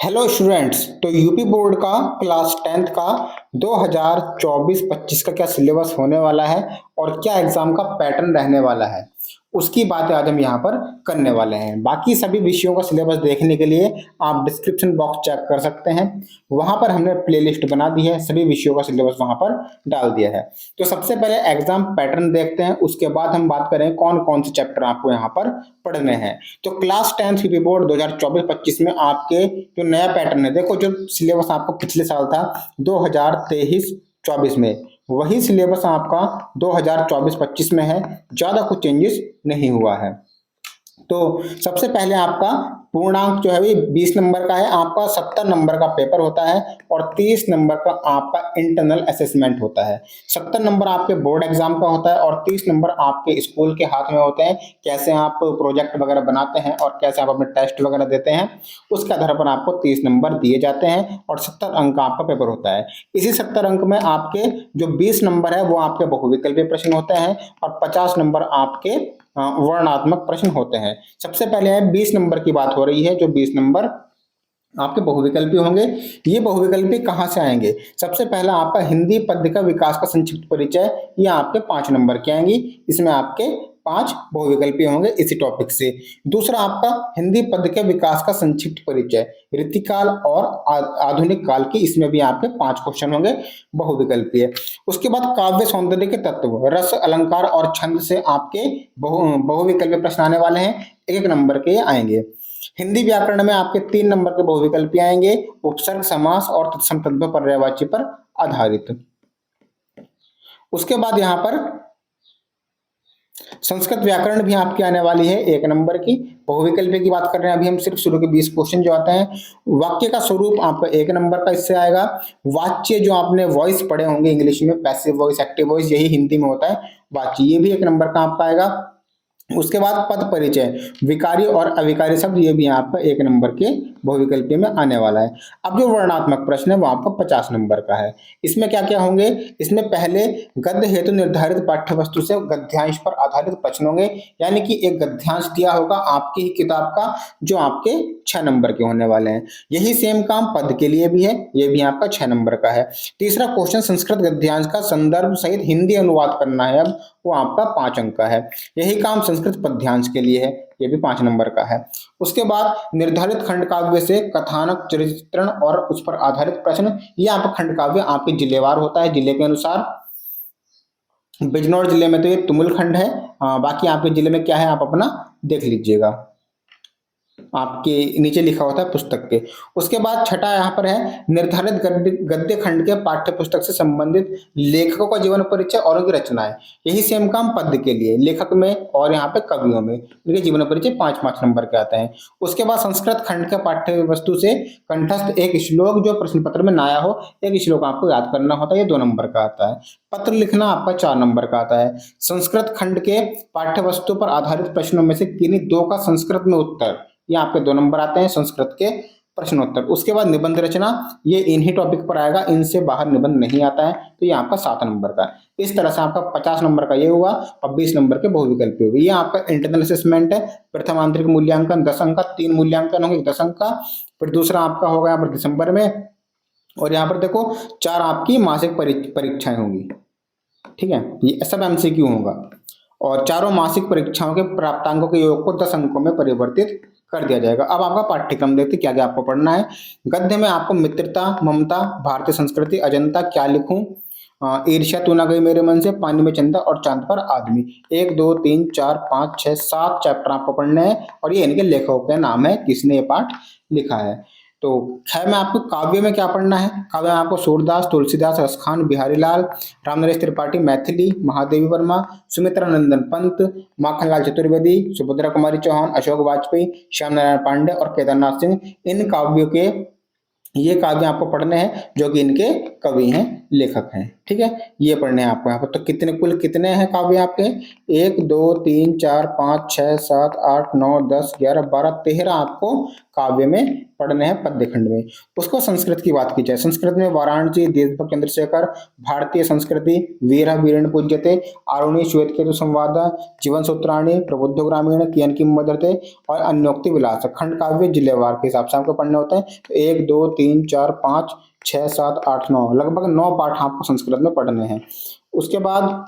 Hello students. तो UP board का class 10th का 2024-25 का क्या सिलेबस होने वाला है और क्या एग्जाम का पैटर्न रहने वाला है, उसकी बातें आज हम यहाँ पर करने वाले हैं। बाकी सभी विषयों का सिलेबस देखने के लिए आप डिस्क्रिप्शन बॉक्स चेक कर सकते हैं। वहाँ पर हमने प्लेलिस्ट बना दी है, सभी विषयों का सिलेबस वहाँ पर डाल दिया है। तो सबसे पहले एग्जाम पैटर्न देखते हैं, उसके बाद हम बात करें कौन कौन से चैप्टर आपको यहाँ पर पढ़ने हैं। तो क्लास 10th यूपी बोर्ड 2024-25 में आपके जो नया पैटर्न है, देखो जो सिलेबस आपका पिछले साल था 2023-24 में, वही सिलेबस आपका 2024-25 में है। ज्यादा कुछ चेंजेस नहीं हुआ है। तो सबसे पहले आपका पूर्णांक जो है वो 20 नंबर का है, आपका 70 नंबर का पेपर होता है और 30 नंबर का आपका इंटरनल असेसमेंट होता है। 70 नंबर आपके बोर्ड एग्जाम का होता है और 30 नंबर आपके स्कूल के हाथ में होते हैं। कैसे आप प्रोजेक्ट वगैरह बनाते हैं और कैसे आप अपने टेस्ट वगैरह देते हैं, उसके आधार पर आपको 30 नंबर दिए जाते हैं और 70 अंक का आपका पेपर होता है। इसी 70 अंक में आपके जो 20 नंबर है वो आपके बहुविकल्पीय प्रश्न होते हैं और 50 नंबर आपके वर्णात्मक प्रश्न होते हैं। सबसे पहले है 20 नंबर की बात हो रही है। जो 20 नंबर आपके बहुविकल्पी होंगे, ये बहुविकल्पी कहाँ से आएंगे? सबसे पहला आपका हिंदी पद्य का विकास का संक्षिप्त परिचय, ये आपके 5 नंबर की आएंगी। इसमें आपके 5 बहुविकल्पी होंगे इसी टॉपिक से। दूसरा आपका हिंदी पद्य के विकास का संक्षिप्त परिचय, रीतिकाल और आधुनिक काल की, इसमें भी आपके 5 क्वेश्चन होंगे बहुविकल्पीय। उसके बाद काव्य सौंदर्य के तत्व, रस अलंकार और छंद से आपके बहुविकल्पीय प्रश्न आने वाले हैं। 1 नंबर के आएंगे। हिंदी व्याकरण में आपके 3 नंबर के बहुविकल्पी आएंगे, उपसर्ग, समास और तत्सम तद्भव पर्यायवाची पर आधारित। उसके बाद यहाँ पर संस्कृत व्याकरण भी आपकी आने वाली है 1 नंबर की। बहुविकल्पी की बात कर रहे हैं अभी हम, सिर्फ शुरू के 20 क्वेश्चन जो आते हैं। वाक्य का स्वरूप आपका 1 नंबर का इससे आएगा। वाच्य जो आपने वॉइस पढ़े होंगे इंग्लिश में, पैसिव वॉइस, एक्टिव वॉइस, यही हिंदी में होता है वाच्य, ये भी 1 नंबर का आपका आएगा। उसके बाद पद परिचय, विकारी और अविकारी शब्द, ये भी आपका 1 नंबर के बहुविकल्पीय में आने वाला है। अब जो वर्णात्मक प्रश्न है वो आपका 50 नंबर का है। इसमें क्या क्या होंगे? इसमें पहले गद्य हेतु निर्धारित पाठ्य वस्तु से गद्यांश पर आधारित प्रश्न होंगे, यानी कि एक गद्यांश दिया होगा आपकी ही किताब का, जो आपके 6 नंबर के होने वाले हैं। यही सेम काम पद के लिए भी है, ये भी आपका 6 नंबर का है। तीसरा क्वेश्चन संस्कृत गद्यांश का संदर्भ सहित हिंदी अनुवाद करना है, अब वो आपका 5 अंक का है। यही काम संस्कृत पद्यांश के लिए है, ये भी 5 नंबर का है। उसके बाद निर्धारित खंड काव्य से कथानक, चरित्रण और उस पर आधारित प्रश्न, ये आपका खंड काव्य आपके जिलेवार होता है, जिले के अनुसार। बिजनौर जिले में तो ये तुमुल खंड है, बाकी आपके जिले में क्या है आप अपना देख लीजिएगा, आपके नीचे लिखा होता है पुस्तक के। उसके बाद छठा यहाँ पर है निर्धारित गद्य खंड के पाठ्य पुस्तक से संबंधित लेखकों का जीवन परिचय और उनकी रचनाएं, यही सेम काम पद्य के लिए, लेखक में और यहाँ पे कवियों में उनके जीवन परिचय 5-5 नंबर के आते हैं। उसके बाद संस्कृत खंड के पाठ्य वस्तु से कंठस्थ एक श्लोक जो प्रश्न पत्र में ना आया हो, एक श्लोक आपको याद करना होता है, ये 2 नंबर का आता है। पत्र लिखना आपका 4 नंबर का आता है। संस्कृत खंड के पाठ्य वस्तु पर आधारित प्रश्नों में से किन्हीं 2 का संस्कृत में उत्तर, ये आपके 2 नंबर आते हैं संस्कृत के प्रश्नोत्तर। उसके बाद निबंध रचना, ये इन्हीं टॉपिक पर आएगा, इनसे बाहर निबंध नहीं आता है, तो ये आपका 7 नंबर का है। इस तरह से आपका 50 नंबर का ये हुआ और 20 नंबर के बहुविकल्पी हुए। ये आपका इंटरनल असेसमेंट है। प्रथम आंतरिक मूल्यांकन 10 अंक का, 3 मूल्यांकन होंगे 10 अंक का। फिर दूसरा आपका होगा यहाँ पर दिसंबर में, और यहाँ पर देखो 4 आपकी मासिक परीक्षाएं होंगी, ठीक है, ये सब MCQ होगा और चारों मासिक परीक्षाओं के प्राप्तांकों के योग को 10 अंकों में परिवर्तित कर दिया जाएगा। अब आपका पाठ्यक्रम देखते क्या क्या आपको पढ़ना है। गद्य में आपको मित्रता, ममता, भारतीय संस्कृति, अजंता, क्या लिखूं, ईर्ष्या तू ना गई मेरे मन से, पानी में चंदा और चांद पर आदमी, 1 2 3 4 5 6 7 चैप्टर आपको पढ़ने हैं और ये इनके लेखकों के नाम है, किसने ये पाठ लिखा है। तो खैर में आपको काव्य में क्या पढ़ना है? काव्य में आपको सूरदास, तुलसीदास, रसखान, बिहारी लाल, रामनरेश त्रिपाठी, मैथिली, महादेवी वर्मा, सुमित्रा नंदन पंत, माखनलाल चतुर्वेदी, सुभद्रा कुमारी चौहान, अशोक वाजपेयी, श्याम नारायण पांडे और केदारनाथ सिंह, इन काव्यों के ये काव्य आपको पढ़ने हैं जो कि इनके कवि हैं, लेखक हैं। ठीक है, ये पढ़ने हैं आपको यहाँ पर। तो कितने कुल कितने हैं काव्य आपके? 1 2 3 4 5 6 7 8 9 10 11 12 13 आपको काव्य में पढ़ने हैं पद्य खंड में। उसको संस्कृत की बात की जाए, संस्कृत में वाराणसी, देशभक्त चंद्रशेखर, भारतीय संस्कृति, वीर वीरेण पूज्यते, आरुणि श्वेत केतु संवाद, जीवन सूत्राणि, प्रबुद्ध ग्रामीण, कियन किंवदंते और अन्योक्ति विलास खंड काव्य जिलेवार के हिसाब से आपको पढ़ने होते हैं। तो 1 2 3 4 5 6 7 8 9 लगभग 9 पाठ आपको संस्कृत में पढ़ने हैं। उसके बाद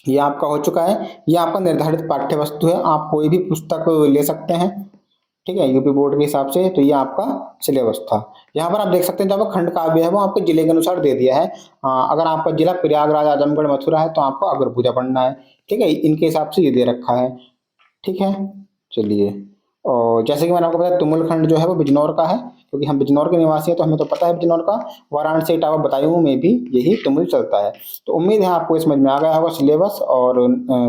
ये आपका हो चुका है, ये आपका निर्धारित पाठ्य वस्तु है, आप कोई भी पुस्तक ले सकते हैं। ठीक है, यूपी बोर्ड के हिसाब से। तो ये आपका सिलेबस था। यहाँ पर आप देख सकते हैं जो आपका खंड काव्य है वो आपको जिले के अनुसार दे दिया है। अगर आपका जिला प्रयागराज, आजमगढ़, मथुरा है तो आपको अग्रपूजा पढ़ना है। ठीक है, इनके हिसाब से ये दे रखा है। ठीक है, चलिए। और जैसे कि मैंने आपको बताया तुमुल खंड जो है वो बिजनौर का है, क्योंकि हम बिजनौर के निवासी हैं तो हमें तो पता है बिजनौर का। वाराणसी, इटावा, बदायूं में भी यही तुमुल चलता है। तो उम्मीद है आपको समझ में आ गया होगा सिलेबस। और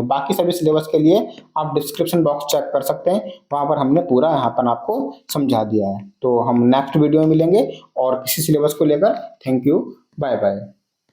बाकी सभी सिलेबस के लिए आप डिस्क्रिप्शन बॉक्स चेक कर सकते हैं, वहाँ पर हमने पूरा यहाँ पर आपको समझा दिया है। तो हम नेक्स्ट वीडियो में मिलेंगे और किसी सिलेबस को लेकर। Thank you, bye bye.